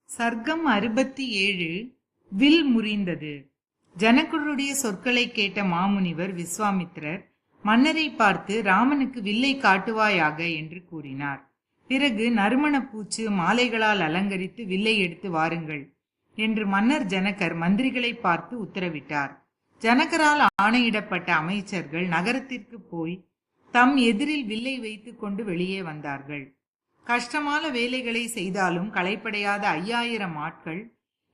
சர்க்கம் 67. Will முறிந்தது. ஜனகருடைய சொற்களை கேட்ட மாமுனிவர் விஸ்வாமித்திரர் மன்னரை பார்த்து ராமனுக்கு வில்லை காட்டுவாயாக என்று கூறினார். பிறகு நறுமண பூச்சு மாலைகளால் அலங்கரித்து வில்லை எடுத்து வாருங்கள் என்று மன்னர் ஜனகர் மந்திரிகளை பார்த்து உத்தரவிட்டார். ஜனகரால் ஆணையிடப்பட்ட அமைச்சர்கள் நகரத்திற்கு போய் தம் எதிரில் வில்லை வைத்துக் கொண்டு வெளியே வந்தார்கள். கஷ்டமான வேலைகளை செய்தாலும் களைப்படையாத 5000 ஆட்கள்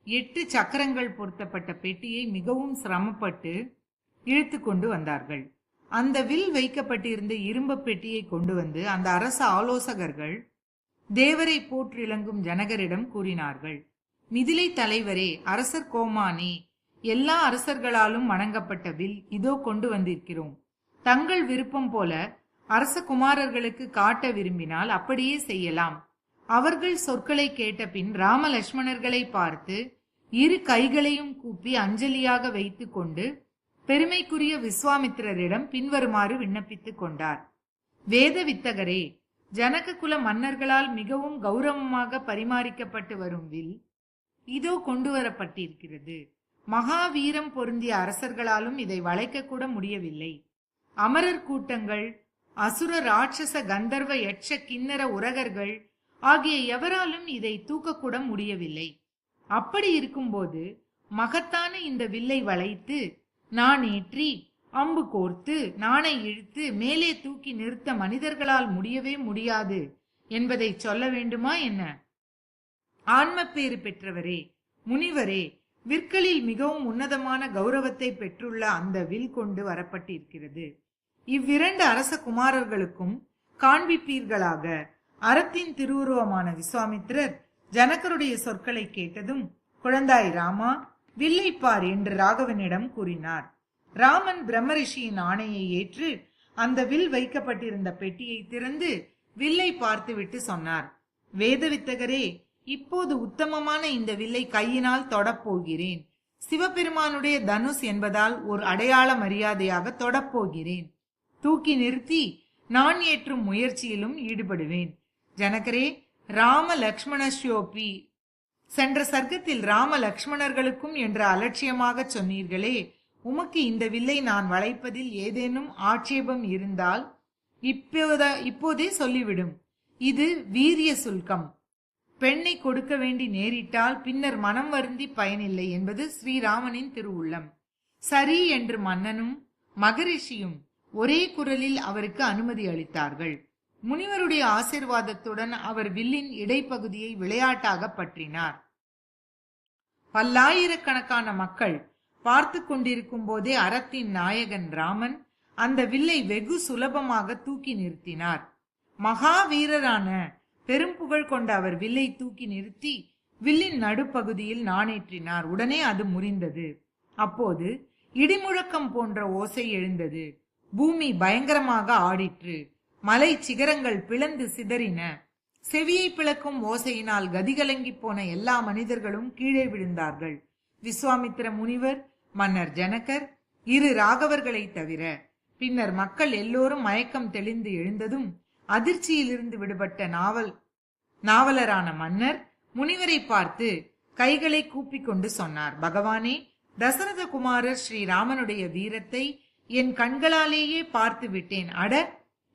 8 சக்கரங்கள் பொருத்தப்பட்ட பெட்டியை மிகவும் சிரமப்பட்டு இழுத்து கொண்டு வந்தார்கள். அந்த வில் வைக்கப்பட்டிருந்த இரும்பு பெட்டியை கொண்டு வந்து அந்த அரச ஆலோசகர்கள் தேவரை போற்றிலங்கும் ஜனகரிடம் கூறினார்கள். மிதிலை தலைவரே, அரசர் கோமானே, எல்லா அரசர்களாலும் வணங்கப்பட்ட வில் இதோ கொண்டு வந்திருக்கிறோம். தங்கள் விருப்பம் போல அரச குமாரர்களுக்கு காட்ட விரும்பினால் அப்படியே செய்யலாம். அவர்கள் சொற்களை கேட்ட பின் ராம லட்சுமணர்களை பார்த்து இரு கைகளையும் கூப்பி அஞ்சலியாக வைத்துக் கொண்டு பெருமைக்குரிய விஸ்வாமித்திரரிடம் பின்வருமாறு விண்ணப்பித்துக் கொண்டார். வேத வித்தகரே, ஜனக குல மன்னர்களால் மிகவும் கௌரவமாக பரிமாறிக்கப்பட்டு வரும் வில் இதோ கொண்டு வரப்பட்டிருக்கிறது. மகாவீரம் பொருந்திய அரசர்களாலும் இதை வளைக்க கூட முடியவில்லை. அமரர் கூட்டங்கள், அசுர ராட்சச கந்தர்வ யட்ச கிண்ணற உரகர்கள் ஆகிய எவராலும் இதை தூக்கக்கூட முடியவில்லை. அப்படி இருக்கும்போது மகத்தான இந்த வில்லை வளைத்து நாணேற்றி அம்பு கோர்த்து நாணை இழுத்து மேலே தூக்கி நிறுத்த மனிதர்களால் முடியவே முடியாது என்பதை சொல்ல வேண்டுமா என்ன? ஆன்மப்பேறு பெற்றவரே, முனிவரே, விற்களில் மிகவும் உன்னதமான கௌரவத்தை பெற்றுள்ள அந்த வில் கொண்டு வரப்பட்டிருக்கிறது. இவ்விரண்டு அரச குமாரர்களுக்கும் காண்பிப்பீர்களாக. அறத்தின் திருவுருவமான விஸ்வாமித்திரர் ஜனகருடைய சொற்களை கேட்டதும், குழந்தாய் ராமா, வில்லை பார் என்று ராகவனிடம் கூறினார். ராமன் பிரம்மரிஷியின் ஆணையை ஏற்று அந்த வில் வைக்கப்பட்டிருந்த பெட்டியை திறந்து வில்லை பார்த்துவிட்டு சொன்னார். வேதவித்தகரே, இப்போது உத்தமமான இந்த வில்லை கையினால் தொடப்போகிறேன். சிவபெருமானுடைய தனுஷ் என்பதால் ஒரு அடையாள மரியாதையாக தொடப்போகிறேன். தூக்கி நிறுத்தி நான் ஏற்றும் முயற்சியிலும் ஈடுபடுவேன். ஜனகரே, ராம லக்ஷ்மணஸ்யோபி, சென்ற சர்க்கத்தில் ராம லக்ஷ்மணர்களுக்கும் என்று அலட்சியமாக சொன்னீர்களே, உமக்கு இந்த வில்லை நான் வளைப்பதில் ஏதேனும் ஆட்சேபம் இருந்தால் இப்போதே சொல்லிவிடும். இது வீரிய சுல்கம். பெண்ணை கொடுக்க வேண்டி நேரிட்டால் பின்னர் மனம் வருந்தி பயனில்லை என்பது ஸ்ரீராமனின் திருவுள்ளம். சரி என்று மன்னனும் மகரிஷியும் ஒரே குரலில் அவருக்கு அனுமதி அளித்தார்கள். முனிவருடைய ஆசீர்வாதத்துடன் அவர் வில்லின் இடைப்பகுதியை விளையாட்டாக பற்றினார். பல்லாயிரக்கணக்கான மக்கள் பார்த்து கொண்டிருக்கும் போதே அறத்தின் நாயகன் ராமன் அந்த வில்லை வெகு சுலபமாக தூக்கி நிறுத்தினார். மகாவீரரான பெரும் புகழ் கொண்ட அவர் வில்லை தூக்கி நிறுத்தி வில்லின் நடுப்பகுதியில் நாணேற்றினார். உடனே அது முறிந்தது. அப்போது இடிமுழக்கம் போன்ற ஓசை எழுந்தது. பூமி பயங்கரமாக ஆடிற்று. மலை சிகரங்கள் பிளந்து சிதறின. செவியை பிளக்கும் ஓசையினால் கதிகலங்கி போன எல்லா மனிதர்களும் கீழே விழுந்தார்கள். விஸ்வாமித்திர முனிவர், மன்னர் ஜனகர், இரு ராகவர்களை தவிர. பின்னர் மக்கள் எல்லோரும் மயக்கம் தெளிந்து எழுந்ததும் அதிர்ச்சியிலிருந்து விடுபட்ட நாவலரான மன்னர் முனிவரை பார்த்து கைகளை கூப்பிக் கொண்டு சொன்னார். பகவானே, தசரத குமாரர் ஸ்ரீராமனுடைய வீரத்தை என் கண்களாலேயே பார்த்து விட்டேன். அட,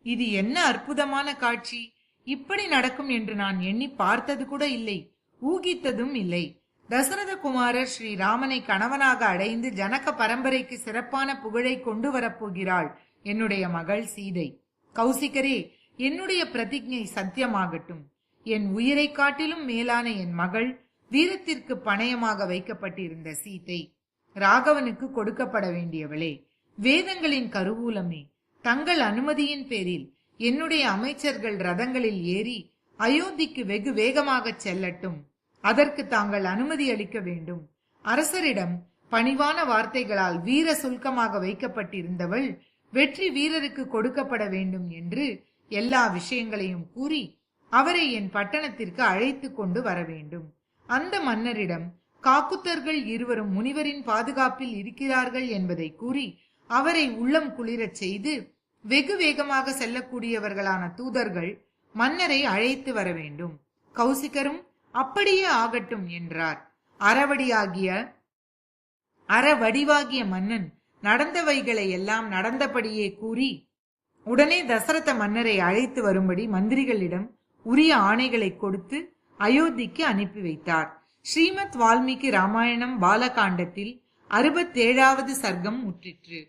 இது என்ன அற்புதமான காட்சி! இப்படி நடக்கும் என்று நான் எண்ணி பார்த்தது கூட இல்லை, ஊகித்ததும் இல்லை. தசரத குமாரர் ஸ்ரீராமனை கணவனாக அடைந்து ஜனக பரம்பரைக்கு சிறப்பான புகழை கொண்டு வரப்போகிறாள் என்னுடைய மகள் சீதை. கௌசிகரே, என்னுடைய பிரதிஜை சத்தியமாகட்டும். என் உயிரை காட்டிலும் மேலான என் மகள், வீரத்திற்கு பணயமாக வைக்கப்பட்டிருந்த சீதை, ராகவனுக்கு கொடுக்கப்பட வேண்டியவளே. வேதங்களின் கருவூலமே, தங்கள் அனுமதியின் பேரில் என்னுடைய அமைச்சர்கள் ரதங்களில் ஏறி அயோத்திக்கு வெகு வேகமாக செல்லட்டும். அதற்கு தாங்கள் அனுமதி அளிக்க வேண்டும். அரசரிடம் பணிவான வார்த்தைகளால் வீர சுல்கமாக வைக்கப்பட்டிருந்தவள் வெற்றி வீரருக்கு கொடுக்கப்பட வேண்டும் என்று எல்லா விஷயங்களையும் கூறி அவரை என் பட்டணத்திற்கு அழைத்து கொண்டு வர வேண்டும். அந்த மன்னரிடம் காக்குத்தர்கள் இருவரும் முனிவரின் பாதுகாப்பில் இருக்கிறார்கள் என்பதை கூறி அவரை உள்ளம் குளிரச் செய்து வெகு வேகமாக செல்லக்கூடியவர்களான தூதர்கள் மன்னரை அழைத்து வர வேண்டும். கௌசிகரும் அப்படியே ஆகட்டும் என்றார். அறவடிவாகிய மன்னன் நடந்தவைகளை எல்லாம் நடந்தபடியே கூறி உடனே தசரத மன்னரை அழைத்து வரும்படி மந்திரிகளிடம் உரிய ஆணைகளை கொடுத்து அயோத்திக்கு அனுப்பி வைத்தார். ஸ்ரீமத் வால்மீகி ராமாயணம் பாலகாண்டத்தில் 67வது சர்க்கம் முற்றிற்று.